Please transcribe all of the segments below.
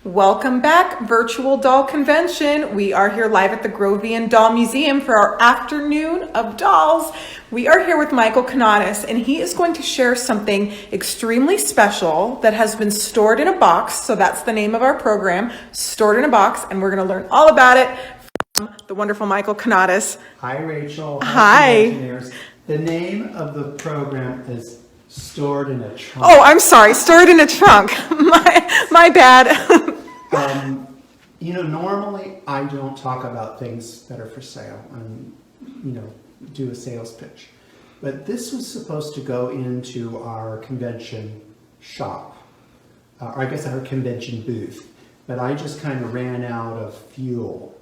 Welcome back, Virtual Doll Convention. We are here live at the Grovian Doll Museum for our afternoon of dolls. We are here with Michael Cananis, and he is going to share something extremely special that has been stored in a box. So that's the name of our program, Stored in a Box, and we're going to learn all about it from the wonderful Michael Cananis. Hi, Rachel. Hi. Engineers. The name of the program is Stored in a Trunk. Oh, I'm sorry, Stored in a Trunk. My bad. Normally I don't talk about things that are for sale and, do a sales pitch. But this was supposed to go into our convention shop, or I guess our convention booth. But I just kind of ran out of fuel.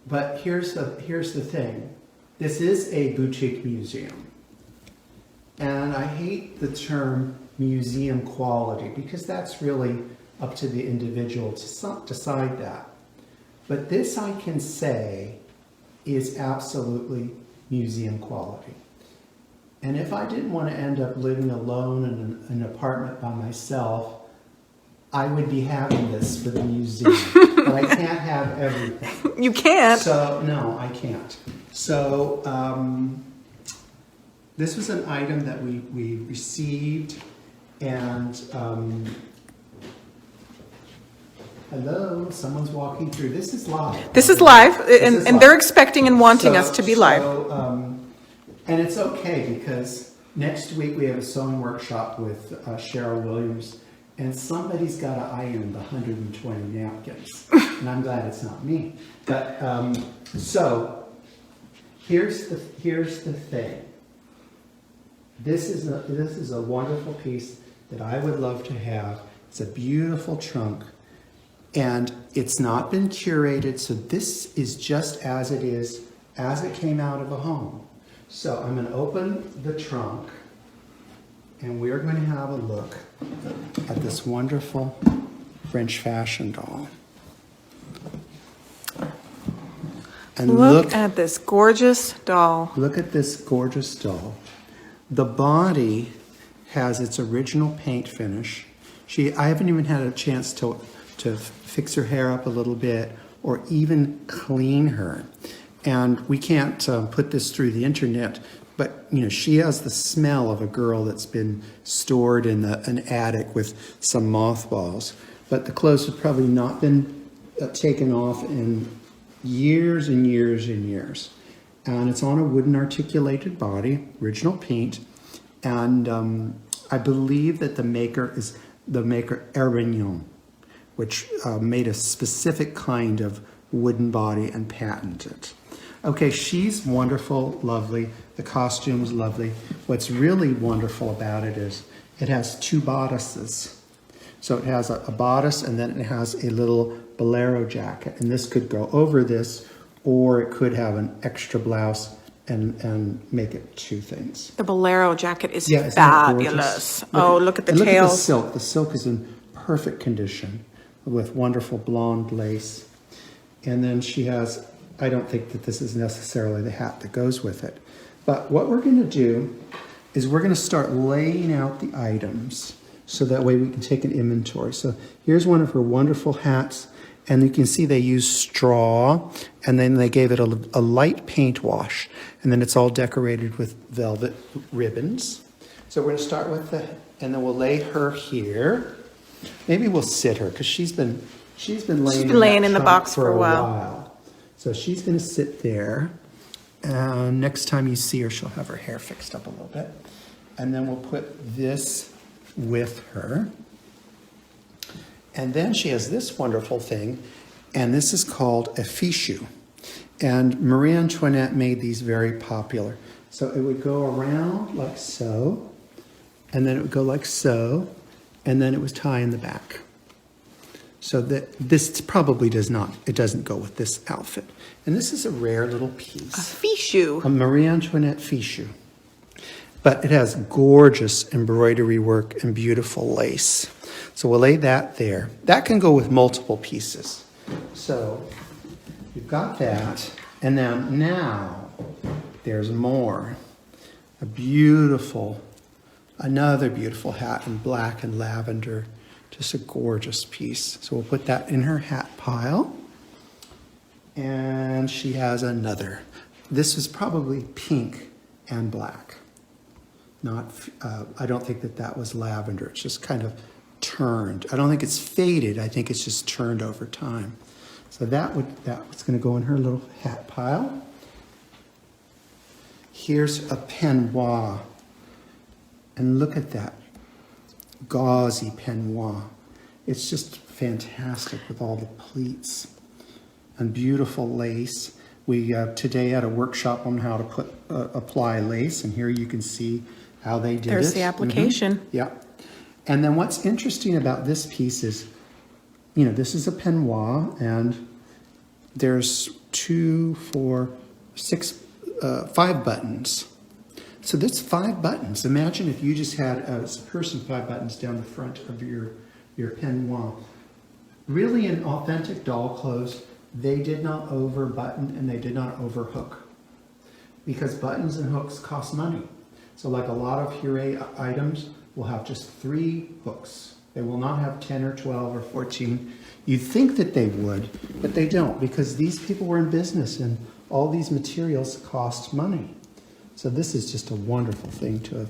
But here's the thing. This is a boutique museum. And I hate the term museum quality because that's really up to the individual to decide that. But this I can say is absolutely museum quality. And if I didn't want to end up living alone in an apartment by myself, I would be having this for the museum. But I can't have everything. You can't. So, no, I can't. So, this was an item that we received, and hello, someone's walking through. This is live. This is live, and they're expecting and wanting us to be live. And it's okay because next week we have a sewing workshop with Cheryl Williams, and somebody's got to iron the 120 napkins, and I'm glad it's not me. But so here's the thing. This is a wonderful piece that I would love to have. It's a beautiful trunk, and it's not been curated, so this is just as it is, as it came out of a home. So I'm going to open the trunk, and we're going to have a look at this wonderful French fashion doll. And look at this gorgeous doll. Look at this gorgeous doll. The body has its original paint finish. I haven't even had a chance to fix her hair up a little bit or even clean her. And we can't put this through the internet, but she has the smell of a girl that's been stored in an attic with some mothballs. But the clothes have probably not been taken off in years and years and years. And it's on a wooden articulated body, original paint. And I believe that the maker is the maker Erignon, which made a specific kind of wooden body and patented it. Okay, she's wonderful, lovely. The costume's lovely. What's really wonderful about it is it has two bodices. So it has a bodice, and then it has a little Bolero jacket. And this could go over this, or it could have an extra blouse and make it two things. The Bolero jacket is fabulous. Look at the tails. Look at the silk. The silk is in perfect condition with wonderful blonde lace. And then she has, I don't think that this is necessarily the hat that goes with it. But what we're going to do is we're going to start laying out the items so that way we can take an inventory. So here's one of her wonderful hats. And you can see they use straw, and then they gave it a light paint wash. And then it's all decorated with velvet ribbons. So we're going to start with and then we'll lay her here. Maybe we'll sit her, because she's been laying in the box for a while. So she's going to sit there. Next time you see her, she'll have her hair fixed up a little bit. And then we'll put this with her. And then she has this wonderful thing, and this is called a fichu. And Marie Antoinette made these very popular. So it would go around like so, and then it would go like so, and then it was tie in the back. So this probably doesn't go with this outfit. And this is a rare little piece. A fichu. A Marie Antoinette fichu. But it has gorgeous embroidery work and beautiful lace. So we'll lay that there. That can go with multiple pieces. So you've got that. And then now there's more. Another beautiful hat in black and lavender Just a gorgeous piece. So we'll put that in her hat pile. And she has another. This is probably pink and black. Not, I don't think that was lavender. It's just kind of turned. I don't think it's faded. I think it's just turned over time. So that's going to go in her little hat pile. Here's a peignoir. And look at that gauzy peignoir. It's just fantastic with all the pleats and beautiful lace. We today had a workshop on how to apply lace, and here you can see how they did it. There's the application. Yeah. And then what's interesting about this piece is, this is a peignoir, and there's 2, 4, 6, 5 buttons. So that's 5 buttons. Imagine if you just had, as a person, 5 buttons down the front of your peignoir. Really, in authentic doll clothes, they did not over button and they did not over hook, because buttons and hooks cost money. So like a lot of Hure items will have just 3 hooks. They will not have 10 or 12 or 14. You'd think that they would, but they don't, because these people were in business and all these materials cost money. So this is just a wonderful thing to have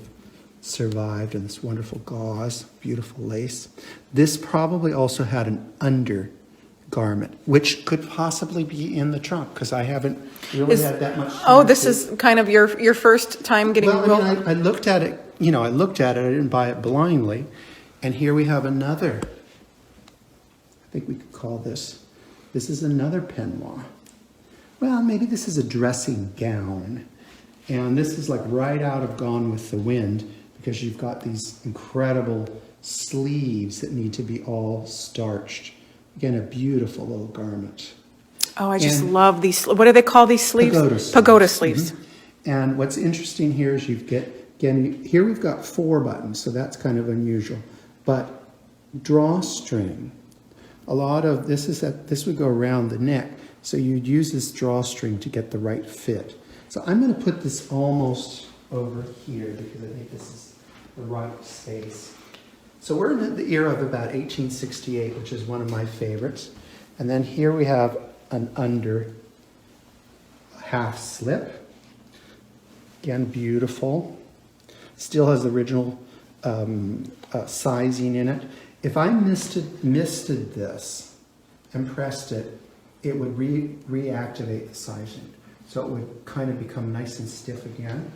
survived, and this wonderful gauze, beautiful lace. This probably also had an undergarment, which could possibly be in the trunk, because I haven't really had that much. Oh, this is kind of your first time getting. Well, I looked at it. I looked at it. I didn't buy it blindly, and here we have another. I think we could call this. This is another peignoir. Well, maybe this is a dressing gown. And this is like right out of Gone with the Wind, because you've got these incredible sleeves that need to be all starched. Again, a beautiful little garment. Oh, I just love these. What do they call these sleeves? Pagoda sleeves. Pagoda sleeves. Mm-hmm. And what's interesting here is here we've got 4 buttons, so that's kind of unusual. But drawstring, a lot of this would go around the neck, so you'd use this drawstring to get the right fit. So I'm going to put this almost over here, because I think this is the right space. So we're in the era of about 1868, which is one of my favorites. And then here we have an under half slip. Again, beautiful. Still has the original sizing in it. If I misted this and pressed it, it would reactivate the sizing. So it would kind of become nice and stiff again.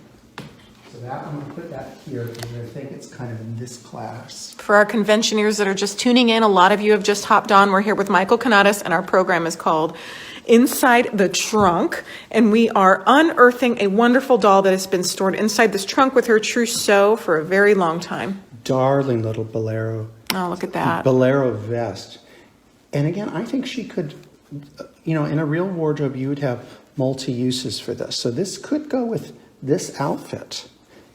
So that, I'm going to put that here, because I think it's kind of in this class. For our conventioneers that are just tuning in, a lot of you have just hopped on. We're here with Michael Kanatis, and our program is called Inside the Trunk. And we are unearthing a wonderful doll that has been stored inside this trunk with her trousseau for a very long time. Darling little Bolero. Oh, look at that. Bolero vest. And again, I think she could, in a real wardrobe, you would have multi-uses for this. So this could go with this outfit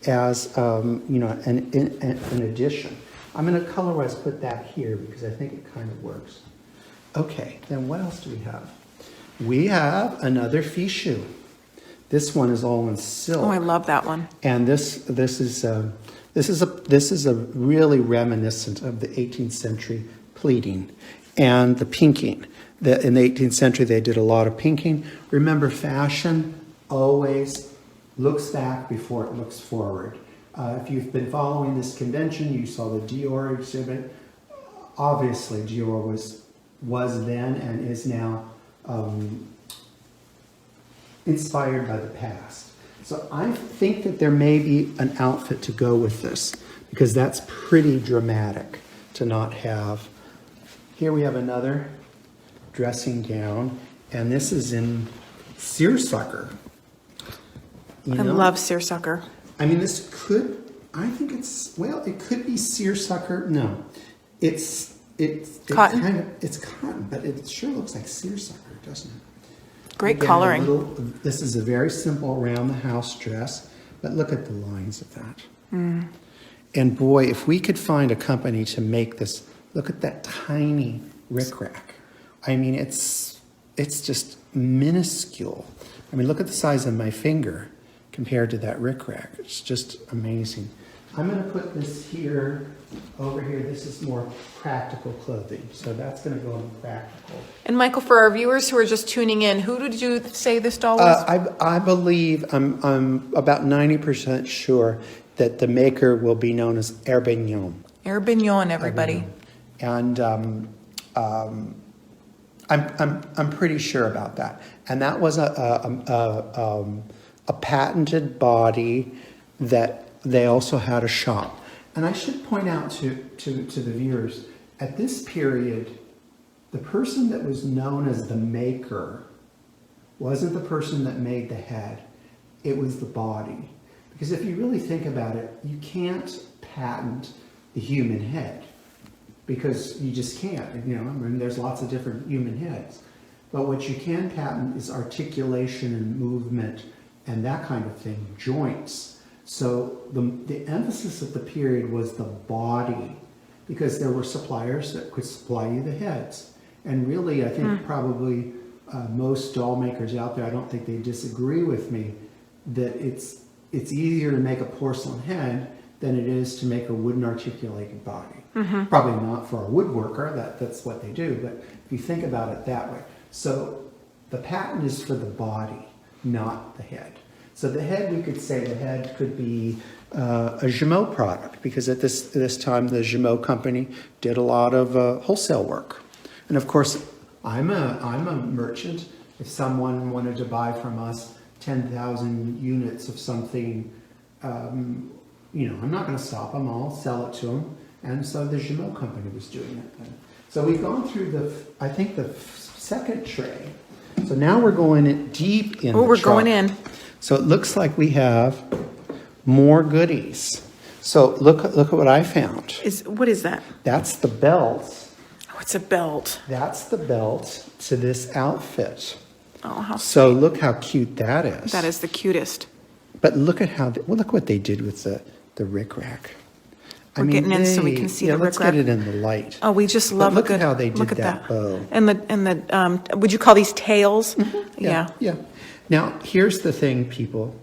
as, an addition. I'm going to color-wise put that here, because I think it kind of works. Okay, then what else do we have? We have another fichu. This one is all in silk. Oh, I love that one. And this is a really reminiscent of the 18th century pleating and the pinking. In the 18th century, they did a lot of pinking. Remember, fashion always looks back before it looks forward. If you've been following this convention, you saw the Dior exhibit. Obviously, Dior was then and is now inspired by the past. So I think that there may be an outfit to go with this, because that's pretty dramatic to not have. Here we have another dressing gown, and this is in seersucker. I love seersucker. I mean, it could be seersucker. No, it's cotton. It's cotton, but it sure looks like seersucker, doesn't it? Great Again, coloring. This is a very simple around the house dress, but look at the lines of that. Mm. And boy, if we could find a company to make this, look at that tiny rickrack. I mean, it's just minuscule. I mean, look at the size of my finger compared to that rickrack. It's just amazing. I'm going to put this here, over here. This is more practical clothing. So that's going to go in practical. And Michael, for our viewers who are just tuning in, who did you say this doll was? I believe, I'm about 90% sure that the maker will be known as Herbignon. Herbignon, everybody. And I'm pretty sure about that. And that was a patented body that they also had a shop. And I should point out to the viewers, at this period, the person that was known as the maker wasn't the person that made the head. It was the body. Because if you really think about it, you can't patent the human head. Because you just can't, I mean, there's lots of different human heads. But what you can patent is articulation and movement and that kind of thing, joints. So the emphasis of the period was the body, because there were suppliers that could supply you the heads. And really, I think probably most doll makers out there, I don't think they disagree with me, that it's easier to make a porcelain head than it is to make a wooden articulated body. Probably not for a woodworker, that's what they do, but if you think about it that way. So the patent is for the body, not the head. So the head, we could say the head could be a Gemot product, because at this time the Gemot company did a lot of wholesale work. And of course, I'm a merchant. If someone wanted to buy from us 10,000 units of something, I'm not going to stop them. I'll sell it to them. And so the Gemot company was doing it. So we've gone through the second tray. So now we're going in deep in. Oh, we're going in. So it looks like we have more goodies. So look at what I found. What is that? That's the belt. Oh, it's a belt. That's the belt to this outfit. Oh, how so sweet. Look how cute that is. That is the cutest. But look at look what they did with the rickrack. We're getting in so we can see the rickrack. Let's get it in the light. Oh, we just love look at how they did that bow. And the would you call these tails? Yeah. Now, here's the thing, people.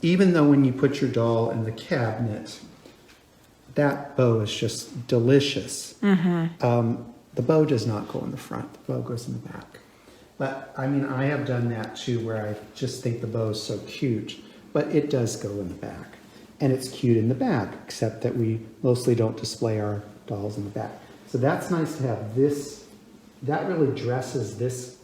Even though when you put your doll in the cabinet, that bow is just delicious. The bow does not go in the front. The bow goes in the back. But, I mean, I have done that too, where I just think the bow is so cute. But it does go in the back. And it's cute in the back, except that we mostly don't display our dolls in the back. So that's nice to have this. That really dresses this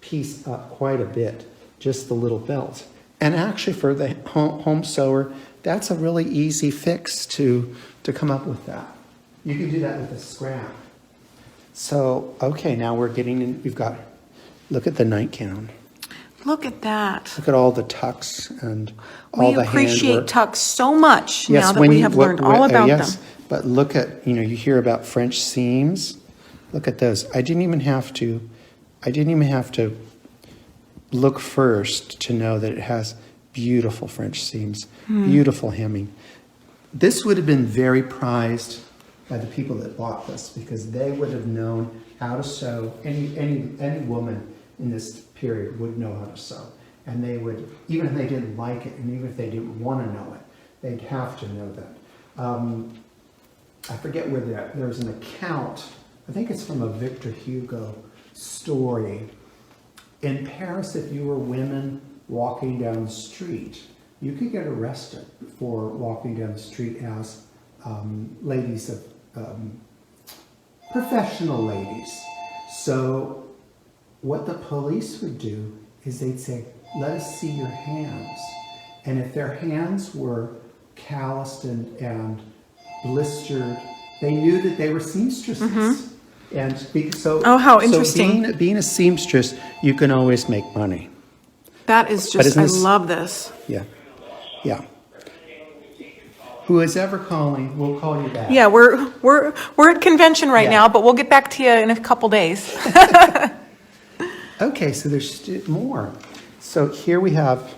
piece up quite a bit, just the little belt. And actually for the home sewer, that's a really easy fix to come up with that. You can do that with a scrap. So, okay, now we're getting in, look at the nightgown. Look at that. Look at all the tucks and all the handwork. We appreciate tucks so much now that we have learned all about them. But look at, you hear about French seams. Look at those. I didn't even have to look first to know that it has beautiful French seams, beautiful hemming. This would have been very prized by the people that bought this, because they would have known how to sew. Any woman in this period would know how to sew. And they would, even if they didn't like it, and even if they didn't want to know it, they'd have to know that. I forget where there's an account, I think it's from a Victor Hugo story. In Paris, if you were women walking down the street, you could get arrested for walking down the street as ladies of, professional ladies. So what the police would do is they'd say, let us see your hands. And if their hands were calloused and blistered, they knew that they were seamstresses. And so, oh, how interesting. So being a seamstress, you can always make money. That is just, I love this. Yeah. Who is ever calling, we'll call you back. Yeah, we're at convention right now, but we'll get back to you in a couple days. Okay, so there's more. So here we have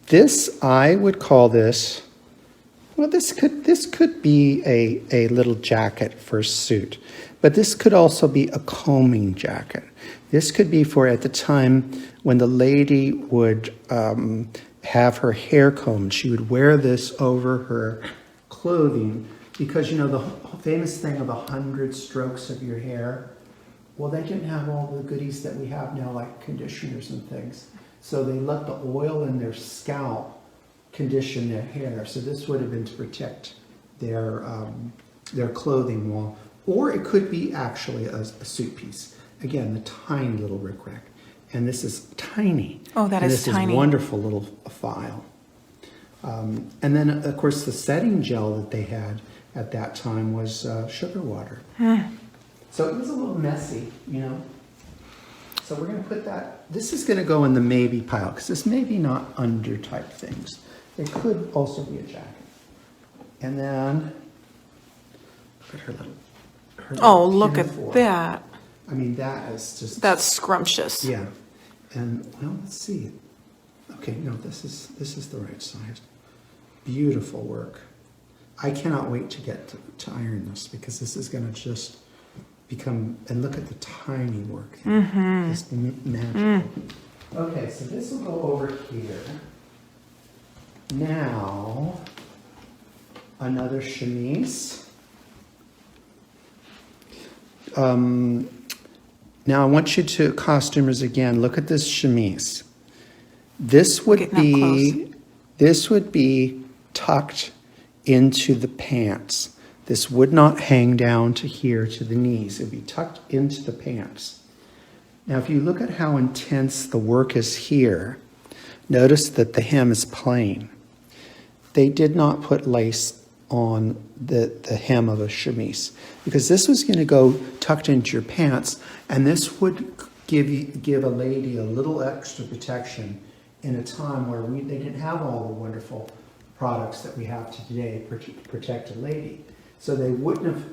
this. I would call this. Well, this could be a little jacket for a suit, but this could also be a combing jacket. This could be for at the time when the lady would have her hair combed. She would wear this over her clothing because, you know, the famous thing of 100 strokes of your hair. Well, they didn't have all the goodies that we have now, like conditioners and things. So they let the oil in their scalp condition their hair. So this would have been to protect their clothing wall. Or it could be actually a suit piece. Again, the tiny little rickrack. And this is tiny. Oh, that and is this tiny. Is wonderful little file. And then, of course, the setting gel that they had at that time was sugar water. So it was a little messy, you know. So we're going to put that, this is going to go in the maybe pile, because this may be not under type things. It could also be a jacket. And then, look at her little Oh, look at pinafore. that. I mean, that is just... That's scrumptious. Yeah. And, well, let's see. Okay, no, this is the right size. Beautiful work. I cannot wait to get to iron this, because this is going to just become, and look at the tiny work there. Just magical. Okay, so this will go over here. Now, another chemise. Now I want you to, costumers again, look at this chemise. This would be tucked into the pants. This would not hang down to here to the knees. It would be tucked into the pants. Now if you look at how intense the work is here, notice that the hem is plain. They did not put lace on the hem of a chemise because this was going to go tucked into your pants, and this would give a lady a little extra protection in a time where they didn't have all the wonderful products that we have today to protect a lady. So they wouldn't have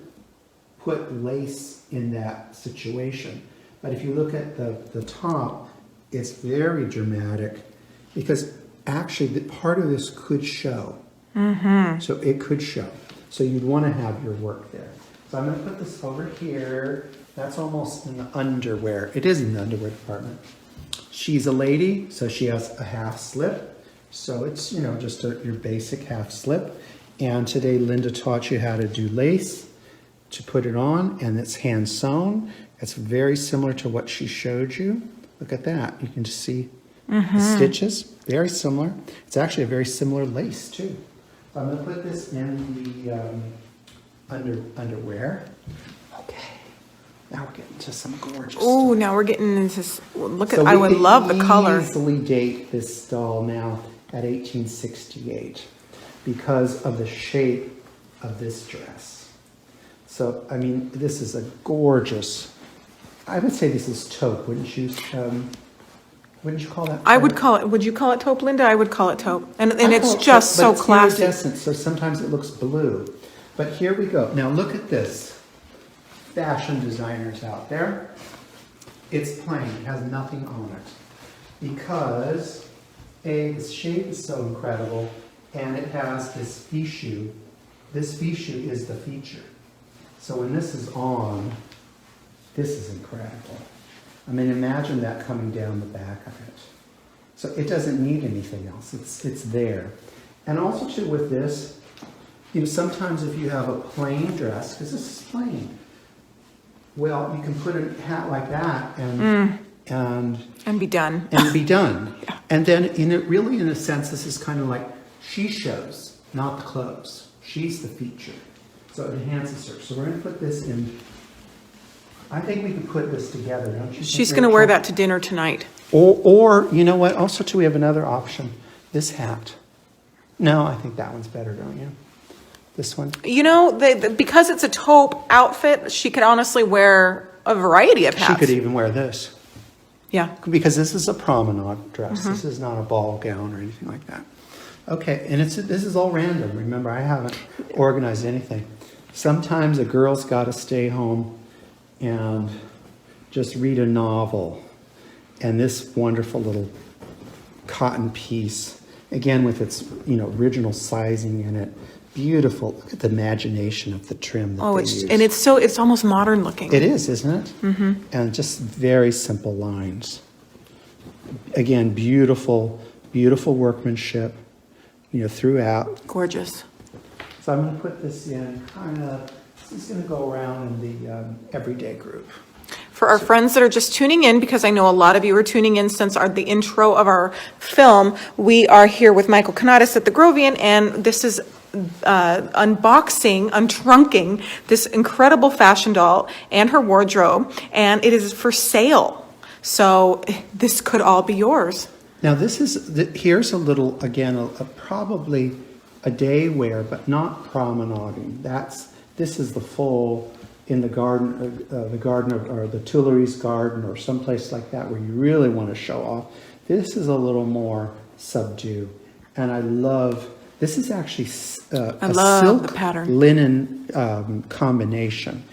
put lace in that situation. But if you look at the top, it's very dramatic because actually part of this could show. So it could show. So you'd want to have your work there. So I'm going to put this over here. That's almost in the underwear. It is in the underwear department. She's a lady, so she has a half slip. So it's, you know, just your basic half slip. And today Linda taught you how to do lace to put it on, and it's hand sewn. It's very similar to what she showed you. Look at that. You can just see the stitches. Very similar. It's actually a very similar lace too. So I'm going to put this in the underwear. Okay. Now we're getting to some gorgeous Oh, stuff. now we're getting into, look at, So I we would can love the color. easily date this doll now at 1868 because of the shape of this dress. So, I mean, this is a gorgeous, I would say this is taupe, wouldn't you? Wouldn't you call that? I would call it, would you call it taupe, Linda? I would call it taupe. And I it's call it just taupe, but so it's classy. iridescent, so sometimes it looks blue. But here we go. Now look at this. Fashion designers out there. It's plain, it has nothing on it. Because the shape is so incredible, and it has this fichu. This fichu is the feature. So when this is on, this is incredible. I mean, imagine that coming down the back of it. So it doesn't need anything else. It's there. And also too with this, you know, sometimes if you have a plain dress, because this is plain, well, you can put a hat like that and be done. and be done. Yeah. And then really in a sense, this is kind of like she shows, not the clothes. She's the feature. So it enhances her. So we're going to put this in. I think we could put this together, don't you? She's going to wear that to dinner tonight. Or you know what? Also, too, we have another option. This hat. No, I think that one's better, don't you? This one. You know, because it's a taupe outfit, she could honestly wear a variety of hats. She could even wear this. Yeah. Because this is a promenade dress. This is not a ball gown or anything like that. Okay, and this is all random. Remember, I haven't organized anything. Sometimes a girl's got to stay home and just read a novel. And this wonderful little cotton piece, again with its original sizing in it, beautiful. Look at the imagination of the trim that they use. And it's almost modern looking. It is, isn't it? And just very simple lines. Again, beautiful beautiful workmanship, throughout. Gorgeous. So I'm going to put this in this is going to go around in the everyday group. For our friends that are just tuning in, because I know a lot of you are tuning in since the intro of our film, we are here with Michael Kanatis at the Grovian, and this is untrunking this incredible fashion doll and her wardrobe, and it is for sale. So this could all be yours. Now here's a little, again, probably a day wear, but not promenading. This is the full in the garden, or the Tuileries garden, or someplace like that where you really want to show off. This is a little more subdued, and I love. This is actually a silk linen combination,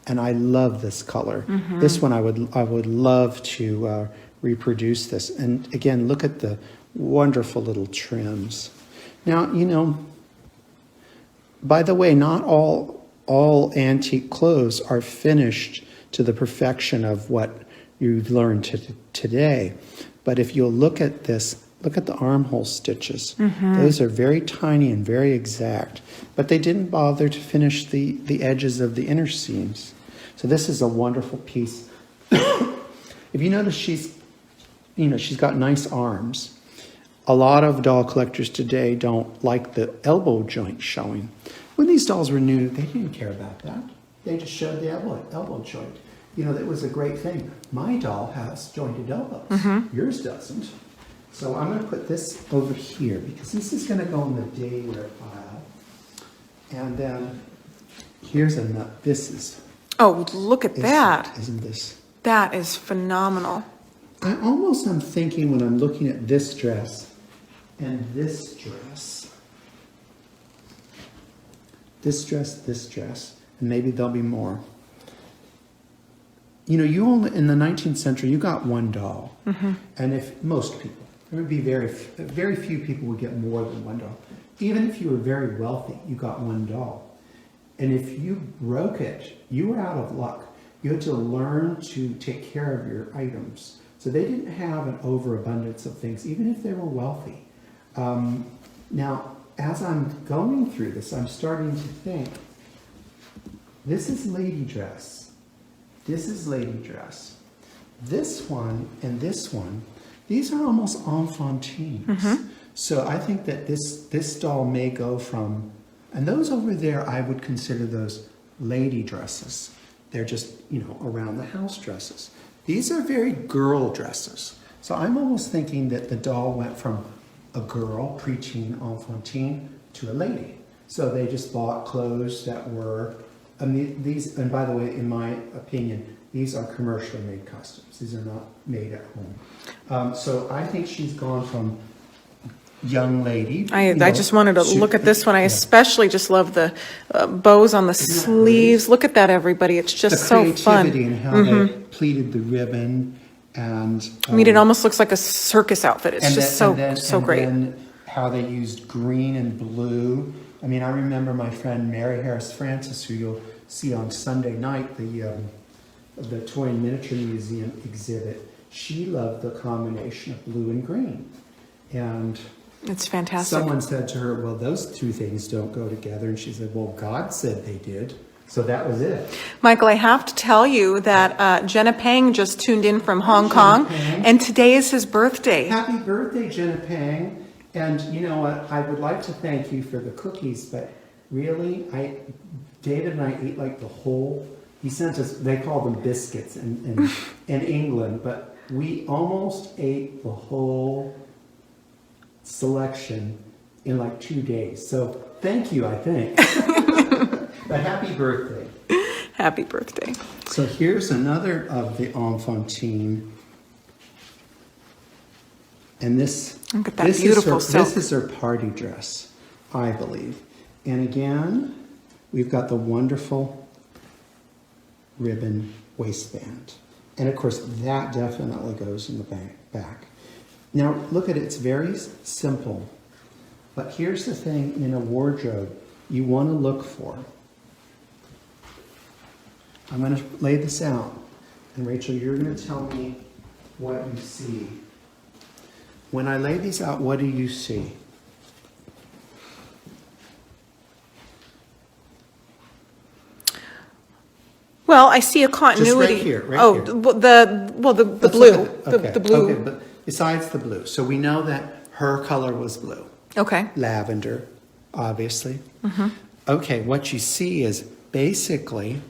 and I love this color. This one I would love to reproduce this. And again, look at the wonderful little trims. Now, by the way, not all antique clothes are finished to the perfection of what you've learned today. But if you'll look at this, look at the armhole stitches. Those are very tiny and very exact, but they didn't bother to finish the edges of the inner seams. So this is a wonderful piece. If you notice, she's got nice arms. A lot of doll collectors today don't like the elbow joint showing. When these dolls were new, they didn't care about that. They just showed the elbow joint. That was a great thing. My doll has jointed elbows. Yours doesn't. So I'm going to put this over here because this is going to go in the day wear pile. And then here's another. This is. Oh, look at that. Isn't this? That is phenomenal. I'm thinking when I'm looking at this dress and this dress, and maybe there'll be more. You only, in the 19th century, you got one doll. And if most people, there would be very few people would get more than one doll. Even if you were very wealthy, you got one doll. And if you broke it, you were out of luck. You had to learn to take care of your items. So they didn't have an overabundance of things, even if they were wealthy. Now, as I'm going through this, I'm starting to think, this is lady dress. This is lady dress. This one and this one, these are almost enfantines. So I think that this doll may go from, and those over there, I would consider those lady dresses. They're just, around the house dresses. These are very girl dresses. So I'm almost thinking that the doll went from a girl, preteen, enfantine, to a lady. So they just bought clothes that were, these, and by the way, in my opinion, these are commercially made costumes. These are not made at home. So I think she's gone from young lady. I just wanted to look at this one. I especially just love the bows on the sleeves. Look at that, everybody. It's just so fun. The creativity and how they pleated the ribbon. And it almost looks like a circus outfit. It's just so great. And then how they used green and blue. I remember my friend Mary Harris Francis, who you'll see on Sunday night, the Toy and Miniature Museum exhibit. She loved the combination of blue and green. And it's fantastic. Someone said to her, well, those two things don't go together. And she said, well, God said they did. So that was it. Michael, I have to tell you that Jenna Pang just tuned in from Hong Kong, and today is his birthday. Happy birthday, Jenna Pang. And you know what? I would like to thank you for the cookies, but really, David and I ate like the whole, he sent us, they call them biscuits in England, but we almost ate the whole selection in like 2 days. So thank you, I think. But happy birthday. Happy birthday. So here's another of the enfantine. And look at that beautiful silk. This is her party dress, I believe. And again, we've got the wonderful ribbon waistband. And of course, that definitely goes in the back. Now, look at it. It's very simple. But here's the thing in a wardrobe you want to look for. I'm going to lay this out. And Rachel, you're going to tell me what you see. when I lay these out, what do you see? Well, I see a continuity. Just right here, right oh, here. The blue, the blue. Okay, but besides the blue, so we know that her color was blue. Okay. Lavender, obviously. Okay, what you see is basically,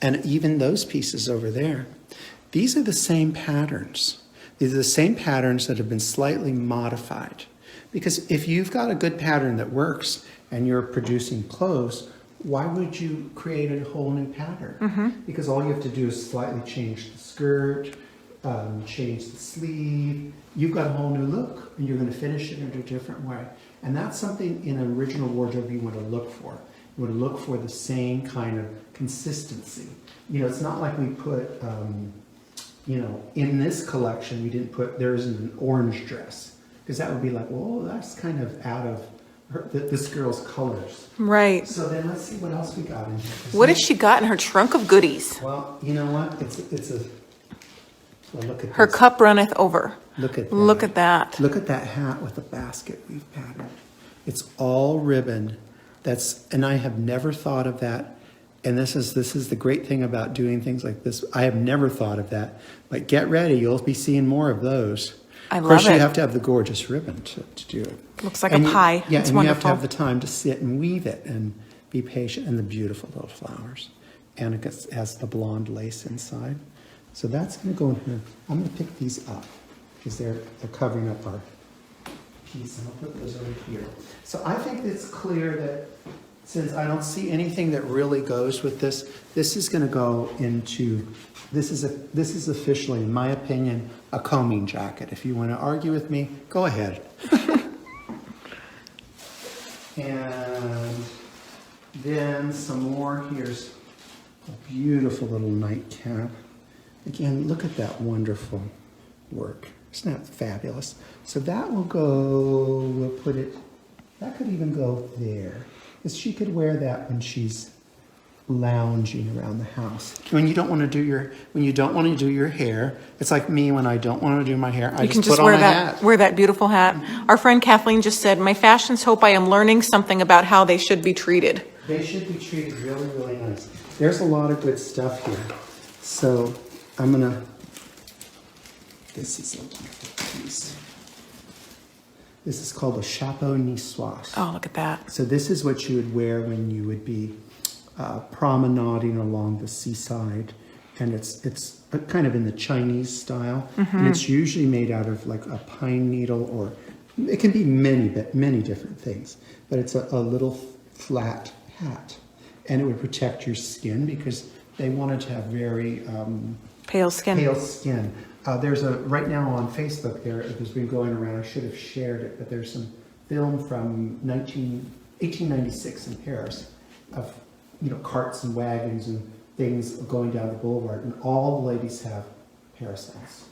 and even those pieces over there, these are the same patterns. These are the same patterns that have been slightly modified. Because if you've got a good pattern that works and you're producing clothes, why would you create a whole new pattern? Because all you have to do is slightly change the skirt, change the sleeve. You've got a whole new look, and you're going to finish it in a different way. And that's something in an original wardrobe you want to look for. You want to look for the same kind of consistency. You know, it's not like we put, you know, in this collection, we didn't put, there isn't an orange dress. Because that would be like, well, that's kind of out of this girl's colors. Right. So then let's see what else we got in here. What has she got in her trunk of goodies? Well, you know what? It's a, well, look at Her this. cup runneth over. Look at that. Look at that. Look at that hat with the basket weave pattern. It's all ribbon. And I have never thought of that. And this is the great thing about doing things like this. I have never thought of that. But get ready, you'll be seeing more of those. I Of course, love you it. have to have the gorgeous ribbon to do it. Looks like And a pie. Yeah, It's and wonderful. you have to have the time to sit and weave it and be patient. And the beautiful little flowers. And it has the blonde lace inside. So that's going to go in here. I'm going to pick these up because they're covering up our piece. And I'll put those over here. So I think it's clear that since I don't see anything that really goes with this, this is going to go into, this is officially, in my opinion, a combing jacket. If you want to argue with me, go ahead. And then some more. Here's a beautiful little nightcap. Again, look at that wonderful work. Isn't that fabulous? So that will go, we'll put it, that could even go there. Because she could wear that when she's lounging around the house. When you don't want to do your hair, it's like me when I don't want to do my hair. I You can just just put wear on a that hat. wear that beautiful hat. Our friend Kathleen just said, "My fashions hope I am learning something about how they should be treated." They should be treated really, really nice. There's a lot of good stuff here. So I'm gonna, this is a wonderful piece. This is called a chapeau niçoise. Oh, look at that. So this is what you would wear when you would be promenading along the seaside. And it's kind of in the Chinese style. And it's usually made out of like a pine needle, or it can be many different things. But it's a little flat hat. And it would protect your skin because they wanted to have very Pale skin. pale skin. There's right now on Facebook there's been going around, I should have shared it, but there's some film from 1896 in Paris of, you know, carts and wagons and things going down the boulevard, and all the ladies have parasols.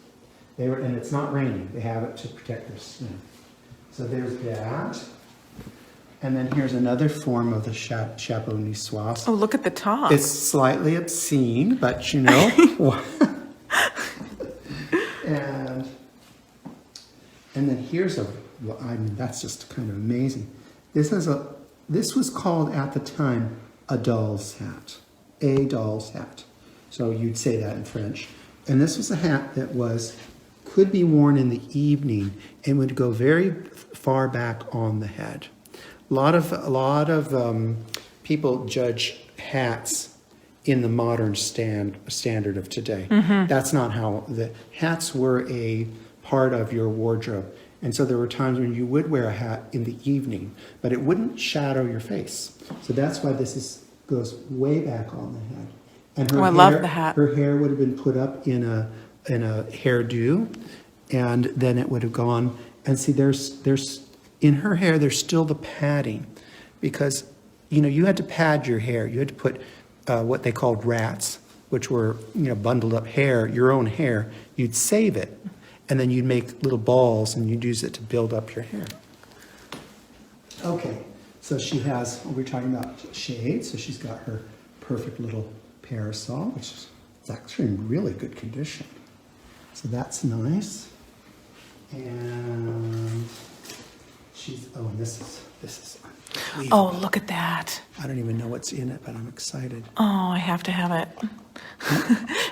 And it's not raining, they have it to protect their skin. So there's that. And then here's another form of the chapeau niçoise. Oh, look at the top. It's slightly obscene, but you know. And then here's well, I mean, that's just kind of amazing. This was called at the time a doll's hat. A doll's hat. So you'd say that in French. And this was a hat that could be worn in the evening and would go very far back on the head. A lot of people judge hats in the modern standard of today. That's not how the hats were a part of your wardrobe. And so there were times when you would wear a hat in the evening, but it wouldn't shadow your face. So that's why goes way back on the head. And her I love the hat. Her hair would have been put up in a hairdo, and then it would have gone. And see, there's in her hair, there's still the padding, because you know you had to pad your hair. You had to put what they called rats, which were, you know, bundled up hair, your own hair. You'd save it, and then you'd make little balls, and you'd use it to build up your hair. Okay, so she has, we're talking about shades, so she's got her perfect little parasol, which is actually in really good condition. So that's nice. And she's, oh, and this is unbelievable. Oh, look at that. I don't even know what's in it, but I'm excited. Oh, I have to have it.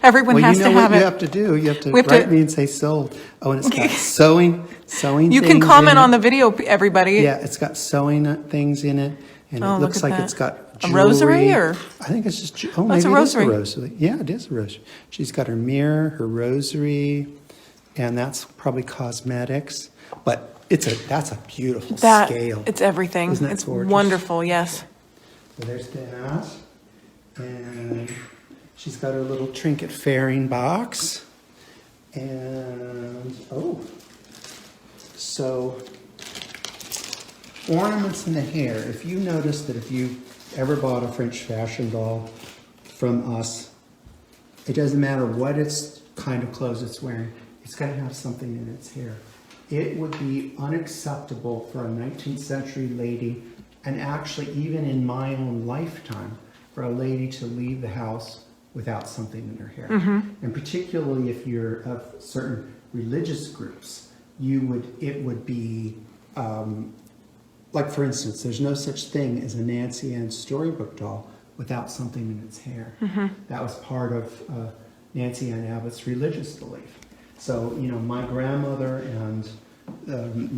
Everyone Well, has you to know have what you it. have to do. You have to We have write to- me and say sold. Oh, and it's got sewing You can things comment in on it. the video, everybody. Yeah, it's got sewing things in it, and Oh, it look looks at like that. it's got A jewelry. rosary, or? I think it's just. That's Oh, maybe a it is a rosary. rosary. Yeah, it is a rosary. She's got her mirror, her rosary, and that's probably cosmetics. But that's a beautiful scale. It's everything. Isn't that It's gorgeous? wonderful. Yes. So there's that, and she's got her little trinket fairing box, and so ornaments in the hair. If you notice that if you ever bought a French fashion doll from us, it doesn't matter what its kind of clothes it's wearing, it's going to have something in its hair. It would be unacceptable for a 19th century lady, and actually even in my own lifetime, for a lady to leave the house without something in her hair. And particularly if you're of certain religious groups, it would be, like for instance, there's no such thing as a Nancy Ann storybook doll without something in its hair. That was part of Nancy Ann Abbott's religious belief. So, my grandmother and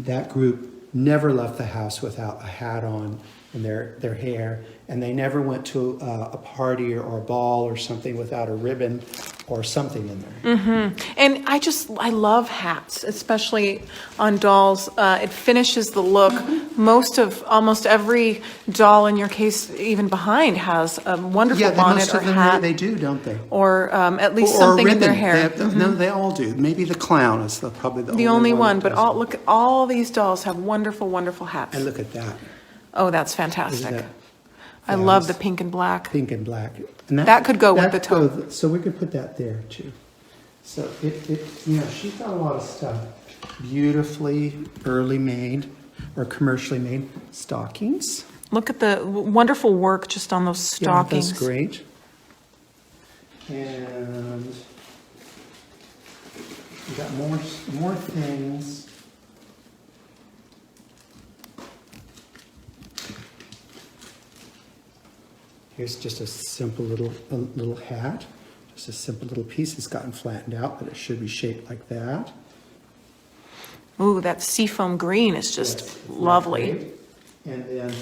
that group never left the house without a hat on and their hair, and they never went to a party or a ball or something without a ribbon or something in there. And I love hats, especially on dolls. It finishes the look. Almost every doll in your case, even behind, has a wonderful Yeah, bonnet most or of them hat, they do, don't they? or at least Or something in their ribbon. hair. No, they all do. Maybe the clown is probably The only one, that but doesn't. look at all these dolls have wonderful, wonderful hats. And look at that. Oh, that's Isn't fantastic. that I love the fabulous? pink and black. Pink and black. And That could go with the top. So we could put that there too. So she's got a lot of stuff. Beautifully early made or commercially made stockings. Look at the wonderful work just on those stockings. Yeah, that's great. And we got more things. Here's just a simple little hat. Just a simple little piece. It's gotten flattened out, but it should be shaped like that. Ooh, that seafoam green is just Yes, isn't that lovely. great? And then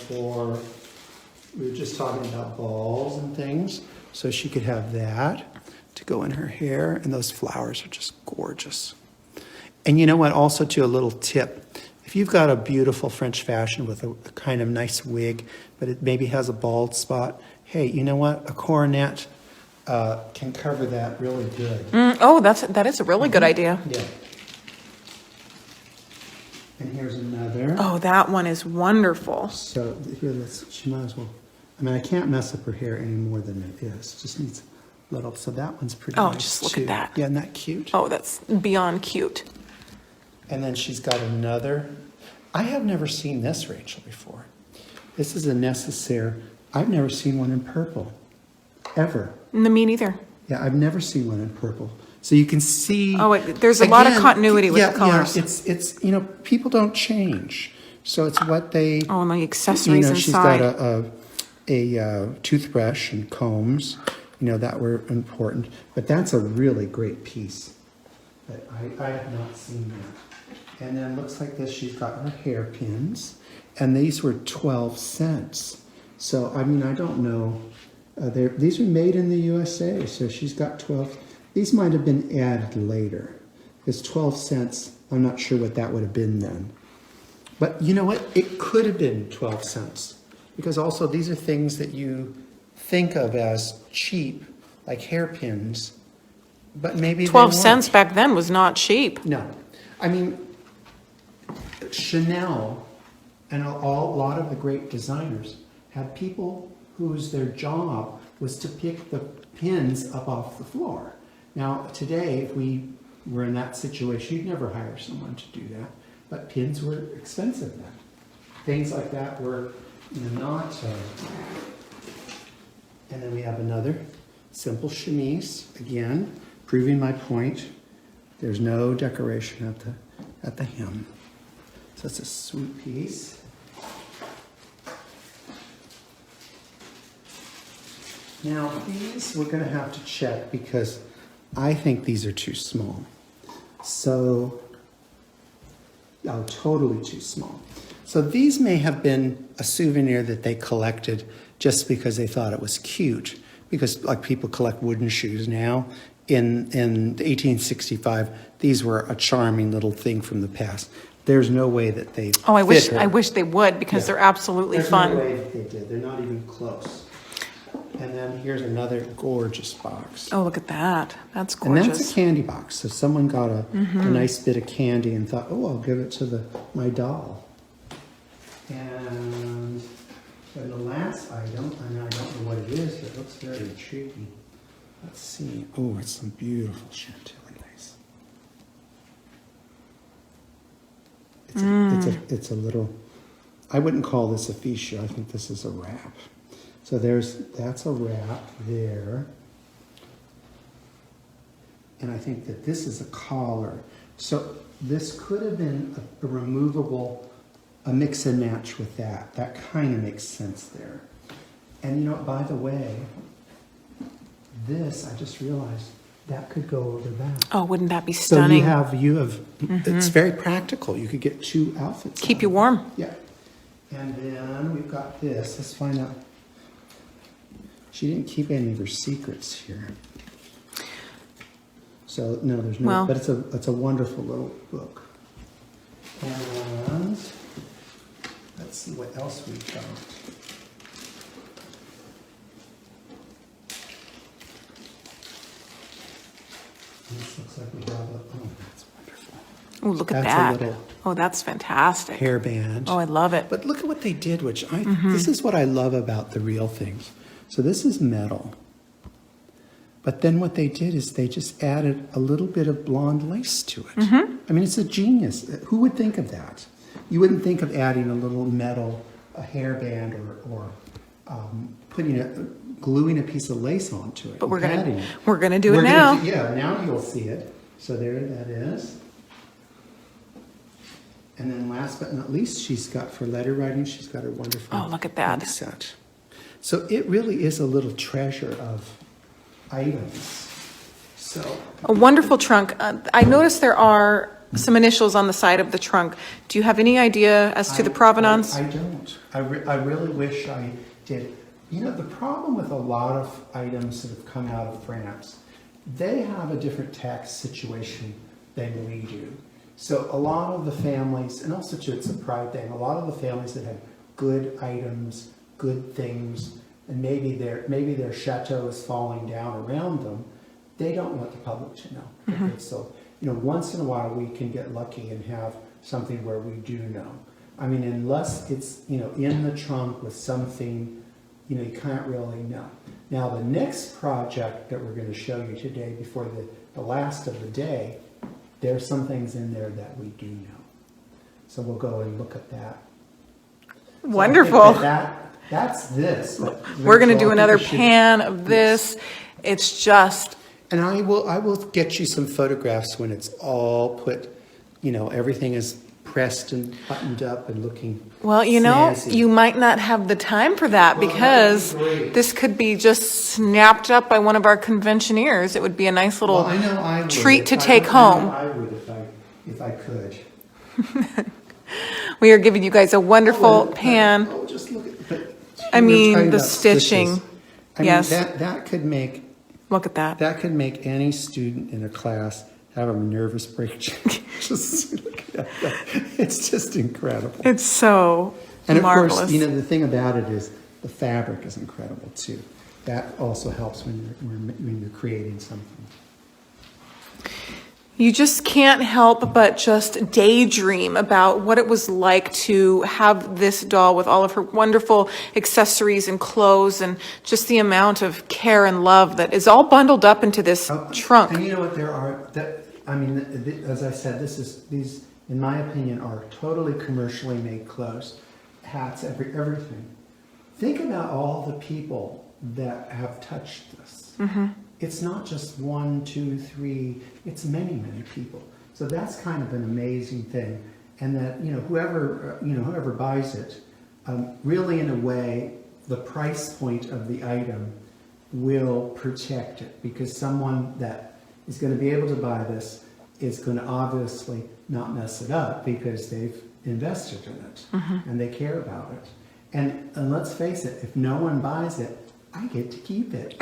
we were just talking about balls and things. So she could have that to go in her hair. And those flowers are just gorgeous. And you know what? Also, too, a little tip. If you've got a beautiful French fashion with a kind of nice wig, but it maybe has a bald spot, hey, you know what? A coronet can cover that really good. That is a really good idea. Yeah. And here's another. Oh, that one is wonderful. So here, she might as well. I mean, I can't mess up her hair any more than it is. Just needs a little. So that one's pretty Oh, nice just look too. at that. Yeah, isn't that cute? Oh, that's beyond cute. And then she's got another. I have never seen this, Rachel, before. This is a necessaire. I've never seen one in purple, ever. Me neither. Yeah, I've never seen one in purple. So you can see. Oh, there's a lot of continuity with the colors. Yeah, it's people don't change. So it's what they. Oh, and the accessories She's inside. got a toothbrush and combs, that were important. But that's a really great piece. But I have not seen that. And then looks like this. She's got her hairpins, and these were 12 cents. So I mean, I don't know. These are made in the USA, so she's got 12. These might have been added later. It's 12 cents. I'm not sure what that would have been then. But you know what? It could have been 12 cents. Because also these are things that you think of as cheap, like hairpins. But maybe 12 they cents weren't. back then was not cheap. No. I mean, Chanel and a lot of the great designers had people whose their job was to pick the pins up off the floor. Now, today, if we were in that situation, you'd never hire someone to do that. But pins were expensive then. Things like that were not... And then we have another simple chemise, again, proving my point. There's no decoration at the hem. So it's a sweet piece. Now these we're going to have to check because I think these are too small. So, oh, totally too small. So these may have been a souvenir that they collected just because they thought it was cute. Because like people collect wooden shoes now. In 1865, these were a charming little thing from the past. There's no way that they Oh, I fit her. wish they would because they're absolutely There's fun. no way that they did. They're not even close. And then here's another gorgeous box. Oh, look at that. That's And gorgeous. that's a candy box. So someone got a nice bit of candy and thought, oh, I'll give it to my doll. And then the last item, and I don't know what it is, but it looks very intriguing. Let's see. Oh, it's some beautiful chantilly lace. It's a little, I wouldn't call this a fichu. I think this is a wrap. So that's a wrap there. And I think that this is a collar. So this could have been a removable, a mix and match with that. That kind of makes sense there. And you know, by the way, this, I just realized, that could go over that. Oh, wouldn't that be So stunning? you have, it's very practical. You could get two outfits. Keep out you of it. warm. Yeah. And then we've got this. Let's find out. She didn't keep any of her secrets here. So no, there's no, Well. but it's a wonderful little book. And let's see what else we've got. This looks like we have oh, that's wonderful. Oh, look at That's a that. little Oh, that's fantastic. Hairband. Oh, I love it. But look at what they did, which this is what I love about the real things. So this is metal. But then what they did is they just added a little bit of blonde lace to it. I mean, it's a genius. Who would think of that? You wouldn't think of adding a little metal, a hairband, or gluing a piece of lace onto it. But we're and adding gonna do it We're gonna now. yeah, now you'll see it. So there that is. And then last but not least, she's got, for letter writing, she's got her wonderful Oh, look at that. ink set. So it really is a little treasure of items. So A wonderful trunk. I noticed there are some initials on the side of the trunk. Do you have any idea as to the provenance? I don't. I really wish I did. You know, the problem with a lot of items that have come out of France, they have a different tax situation than we do. So a lot of the families, and also too, it's a pride thing, a lot of the families that have good items, good things, and maybe their chateau is falling down around them, they don't want the public to know. Okay, so, you know, once in a while we can get lucky and have something where we do know. I mean, unless it's, you know, in the trunk with something, you know, you can't really know. Now, the next project that we're going to show you today before the last of the day, there's some things in there that we do know. So we'll go and look at that. Wonderful. So I think that's this. We're going to So do I another think we should- pan of this. It's just, And I will get you some photographs when it's all put, you know, everything is pressed and buttoned up and looking well, you know, snazzy. you might not have the time for that Well, because that'd be great. this could be just snapped up by one of our conventioneers. It would be a nice little Well, I know I would treat if to I- take I know home. I would if I could. We are giving you guys a wonderful Oh, pan. Oh, just look at. But I we were mean, talking the about stitching. stitches. I Yes. mean, that could make Look at that. any student in a class have a nervous breakdown. Just look at that. It's just incredible. It's so And of marvelous. course, you know, the thing about it is the fabric is incredible too. That also helps when you're creating something. You just can't help but just daydream about what it was like to have this doll with all of her wonderful accessories and clothes and just the amount of care and love that is all bundled up into this trunk. And you know what? As I said, these, in my opinion, are totally commercially made clothes, hats, everything. Think about all the people that have touched this. It's not just 1, 2, 3. It's many, many people. So So that's kind of an amazing thing. And that, whoever buys it, really in a way, the price point of the item will protect it, because someone that is going to be able to buy this is going to obviously not mess it up because they've invested in it and they care about it. And let's face it, if no one buys it, I get to keep it.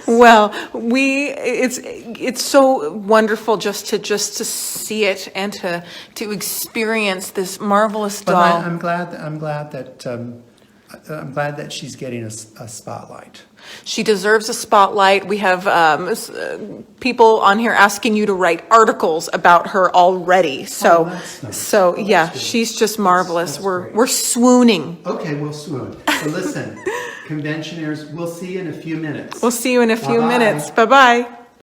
Well, it's so wonderful just to see it and to experience this marvelous doll. But I'm glad that she's getting a spotlight. She deserves a spotlight. We have people on here asking you to write articles about her already. So, that's nice. so That's yeah, good. she's just marvelous. That's we're great. swooning. Okay, we'll swoon. So listen, conventioners, we'll see you in a few minutes. We'll see you in a few Bye-bye. minutes. Bye bye.